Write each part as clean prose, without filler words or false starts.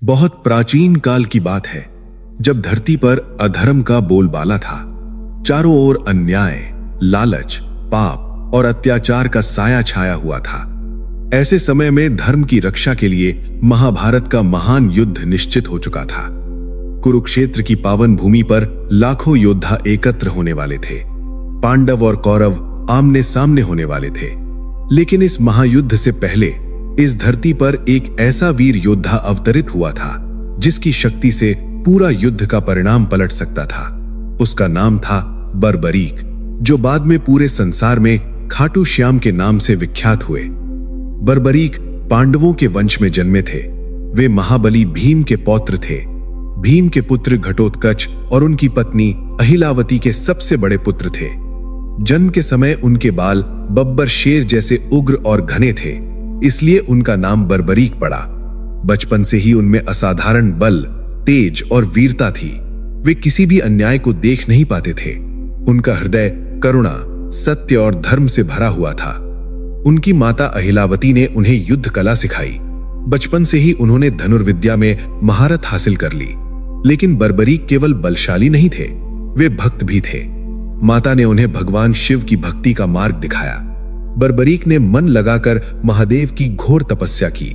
बहुत प्राचीन काल की बात है, जब धरती पर अधर्म का बोलबाला था। चारों ओर अन्याय, लालच, पाप और अत्याचार का साया छाया हुआ था। ऐसे समय में धर्म की रक्षा के लिए महाभारत का महान युद्ध निश्चित हो चुका था। कुरुक्षेत्र की पावन भूमि पर लाखों योद्धा एकत्र होने वाले थे। पांडव और कौरव आमने सामने होने वाले थे। लेकिन इस महायुद्ध से पहले इस धरती पर एक ऐसा वीर योद्धा अवतरित हुआ था जिसकी शक्ति से पूरा युद्ध का परिणाम पलट सकता था। उसका नाम था बर्बरीक, जो बाद में पूरे संसार में खाटू श्याम के नाम से विख्यात हुए। बर्बरीक पांडवों के वंश में जन्मे थे। वे महाबली भीम के पौत्र थे। भीम के पुत्र घटोत्कच और उनकी पत्नी अहिलावती के सबसे बड़े पुत्र थे। जन्म के समय उनके बाल बब्बर शेर जैसे उग्र और घने थे, इसलिए उनका नाम बर्बरीक पड़ा। बचपन से ही उनमें असाधारण बल, तेज और वीरता थी। वे किसी भी अन्याय को देख नहीं पाते थे। उनका हृदय करुणा, सत्य और धर्म से भरा हुआ था। उनकी माता अहिलावती ने उन्हें युद्ध कला सिखाई। बचपन से ही उन्होंने धनुर्विद्या में महारत हासिल कर ली। लेकिन बर्बरीक केवल बलशाली नहीं थे, वे भक्त भी थे। माता ने उन्हें भगवान शिव की भक्ति का मार्ग दिखाया। बर्बरीक ने मन लगाकर महादेव की घोर तपस्या की।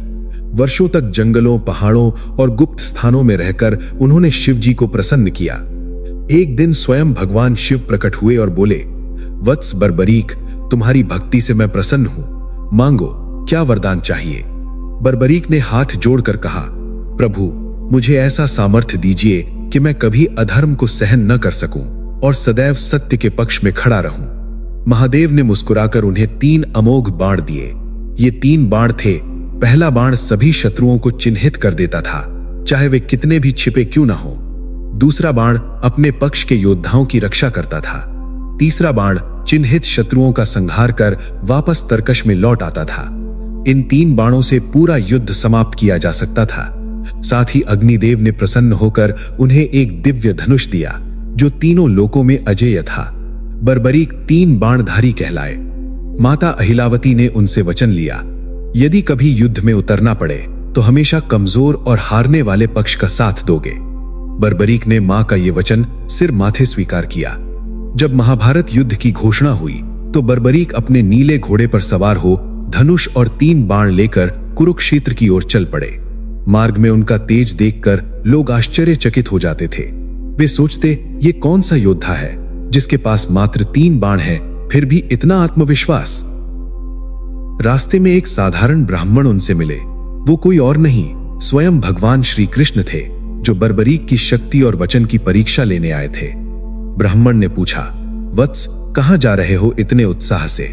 वर्षों तक जंगलों, पहाड़ों और गुप्त स्थानों में रहकर उन्होंने शिव जी को प्रसन्न किया। एक दिन स्वयं भगवान शिव प्रकट हुए और बोले, वत्स बर्बरीक, तुम्हारी भक्ति से मैं प्रसन्न हूं। मांगो, क्या वरदान चाहिए? बर्बरीक ने हाथ जोड़कर कहा, प्रभु, मुझे ऐसा सामर्थ्य दीजिए कि मैं कभी अधर्म को सहन न कर सकूं और सदैव सत्य के पक्ष में खड़ा रहूं। महादेव ने मुस्कुराकर उन्हें 3 अमोघ बाण दिए। ये 3 बाण थे। पहला बाण सभी शत्रुओं को चिन्हित कर देता था, चाहे वे कितने भी छिपे क्यों ना हो। दूसरा बाण अपने पक्ष के योद्धाओं की रक्षा करता था। तीसरा बाण चिन्हित शत्रुओं का संहार कर वापस तरकश में लौट आता था। इन 3 बाणों से पूरा युद्ध समाप्त किया जा सकता था। साथ ही अग्निदेव ने प्रसन्न होकर उन्हें एक दिव्य धनुष दिया, जो तीनों लोकों में अजेय था। बर्बरीक 3 बाणधारी कहलाए। माता अहिलावती ने उनसे वचन लिया, यदि कभी युद्ध में उतरना पड़े तो हमेशा कमजोर और हारने वाले पक्ष का साथ दोगे। बर्बरीक ने मां का यह वचन सिर माथे स्वीकार किया। जब महाभारत युद्ध की घोषणा हुई तो बर्बरीक अपने नीले घोड़े पर सवार हो धनुष और 3 बाण लेकर कुरुक्षेत्र की ओर चल पड़े। मार्ग में उनका तेज देखकर लोग आश्चर्यचकित हो जाते थे। वे सोचते, ये कौन सा योद्धा है जिसके पास मात्र 3 बाण है, फिर भी इतना आत्मविश्वास। रास्ते में एक साधारण ब्राह्मण उनसे मिले। वो कोई और नहीं, स्वयं भगवान श्री कृष्ण थे, जो बर्बरीक की शक्ति और वचन की परीक्षा लेने आए थे। ब्राह्मण ने पूछा, वत्स, कहां जा रहे हो इतने उत्साह से?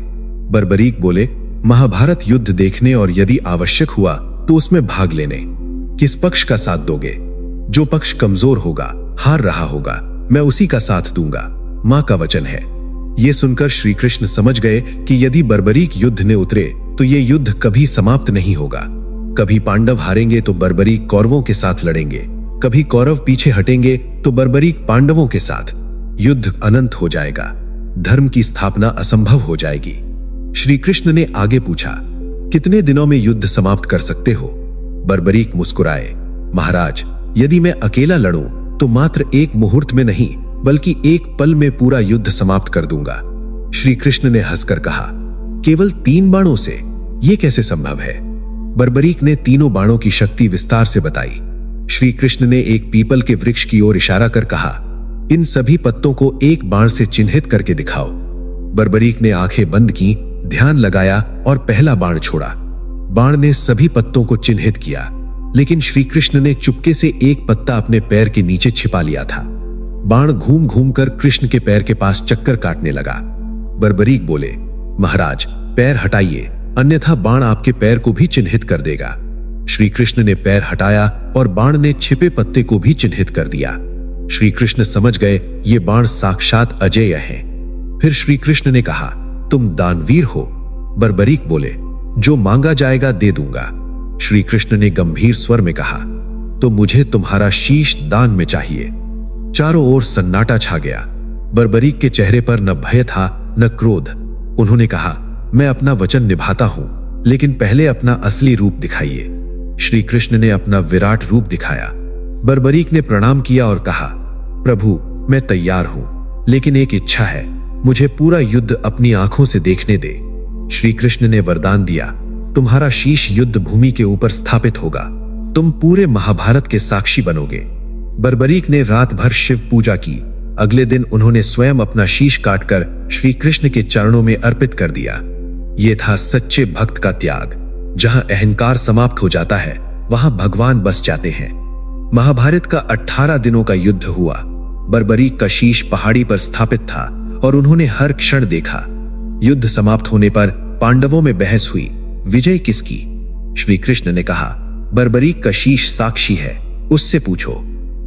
बर्बरीक बोले, महाभारत युद्ध देखने और यदि आवश्यक हुआ तो उसमें भाग लेने। किस पक्ष का साथ दोगे? जो पक्ष कमजोर होगा, हार रहा होगा, मैं उसी का साथ दूंगा। मां का वचन है। यह सुनकर श्री कृष्ण समझ गए कि यदि बर्बरीक युद्ध ने उतरे तो यह युद्ध कभी समाप्त नहीं होगा। कभी पांडव हारेंगे तो बर्बरीक कौरवों के साथ लड़ेंगे, कभी कौरव पीछे हटेंगे तो बर्बरीक पांडवों के साथ। युद्ध अनंत हो जाएगा, धर्म की स्थापना असंभव हो जाएगी। श्री कृष्ण ने आगे पूछा, कितने दिनों में युद्ध समाप्त कर सकते हो? बर्बरीक मुस्कुराए, महाराज, यदि मैं अकेला लड़ूं तो मात्र 1 मुहूर्त में नहीं बल्कि 1 पल में पूरा युद्ध समाप्त कर दूंगा। श्री कृष्ण ने हंसकर कहा, केवल 3 बाणों से यह कैसे संभव है? बर्बरीक ने तीनों बाणों की शक्ति विस्तार से बताई। श्री कृष्ण ने एक पीपल के वृक्ष की ओर इशारा कर कहा, इन सभी पत्तों को 1 बाण से चिन्हित करके दिखाओ। बर्बरीक ने आंखें बंद की, ध्यान लगाया और पहला बाण छोड़ा। बाण ने सभी पत्तों को चिन्हित किया, लेकिन श्री कृष्ण ने चुपके से एक पत्ता अपने पैर के नीचे छिपा लिया था। बाण घूम घूम कर कृष्ण के पैर के पास चक्कर काटने लगा। बर्बरीक बोले, महाराज, पैर हटाइए, अन्यथा बाण आपके पैर को भी चिन्हित कर देगा। श्री कृष्ण ने पैर हटाया और बाण ने छिपे पत्ते को भी चिन्हित कर दिया। श्री कृष्ण समझ गए ये बाण साक्षात अजेय हैं। फिर श्री कृष्ण ने कहा, तुम दानवीर हो। बर्बरीक बोले, जो मांगा जाएगा दे दूंगा। श्री कृष्ण ने गंभीर स्वर में कहा, तो मुझे तुम्हारा शीश दान में चाहिए। चारों ओर सन्नाटा छा गया। बर्बरीक के चेहरे पर न भय था न क्रोध। उन्होंने कहा, मैं अपना वचन निभाता हूं, लेकिन पहले अपना असली रूप दिखाइए। श्री कृष्ण ने अपना विराट रूप दिखाया। बर्बरीक ने प्रणाम किया और कहा, प्रभु मैं तैयार हूं, लेकिन एक इच्छा है, मुझे पूरा युद्ध अपनी आंखों से देखने दे। श्री कृष्ण ने वरदान दिया, तुम्हारा शीश युद्ध भूमि के ऊपर स्थापित होगा, तुम पूरे महाभारत के साक्षी बनोगे। बर्बरीक ने रात भर शिव पूजा की। अगले दिन उन्होंने स्वयं अपना शीश काटकर श्री कृष्ण के चरणों में अर्पित कर दिया। यह था सच्चे भक्त का त्याग। जहां अहंकार समाप्त हो जाता है, वहां भगवान बस जाते हैं। महाभारत का 18 दिनों का युद्ध हुआ। बर्बरीक का शीश पहाड़ी पर स्थापित था और उन्होंने हर क्षण देखा। युद्ध समाप्त होने पर पांडवों में बहस हुई, विजय किसकी? श्री कृष्ण ने कहा, बर्बरीक का शीश साक्षी है, उससे पूछो।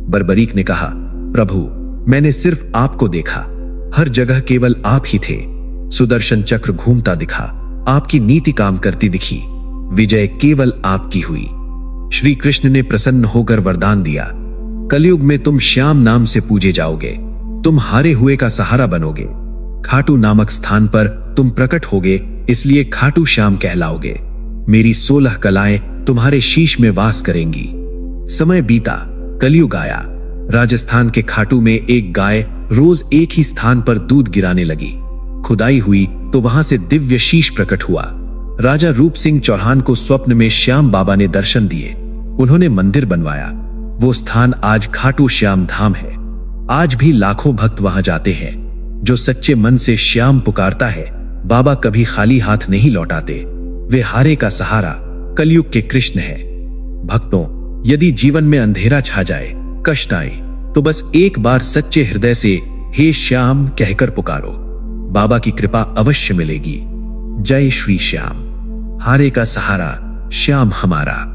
बर्बरीक ने कहा, प्रभु मैंने सिर्फ आपको देखा, हर जगह केवल आप ही थे। सुदर्शन चक्र घूमता दिखा, आपकी नीति काम करती दिखी, विजय केवल आपकी हुई। श्री कृष्ण ने प्रसन्न होकर वरदान दिया, कलयुग में तुम श्याम नाम से पूजे जाओगे, तुम हारे हुए का सहारा बनोगे। खाटू नामक स्थान पर तुम प्रकट होगे, इसलिए खाटू श्याम कहलाओगे। मेरी 16 कलाएं तुम्हारे शीश में वास करेंगी। समय बीता, कलयुग आया। राजस्थान के खाटू में एक गाय रोज एक ही स्थान पर दूध गिराने लगी। खुदाई हुई तो वहां से दिव्य शीश प्रकट हुआ। राजा रूप सिंह चौहान को स्वप्न में श्याम बाबा ने दर्शन दिए। उन्होंने मंदिर बनवाया। वो स्थान आज खाटू श्याम धाम है। आज भी लाखों भक्त वहां जाते हैं। जो सच्चे मन से श्याम पुकारता है, बाबा कभी खाली हाथ नहीं लौटाते। वे हारे का सहारा, कलयुग के कृष्ण है। भक्तों, यदि जीवन में अंधेरा छा जाए, कष्ट आए, तो बस एक बार सच्चे हृदय से हे श्याम कहकर पुकारो, बाबा की कृपा अवश्य मिलेगी। जय श्री श्याम। हारे का सहारा श्याम हमारा।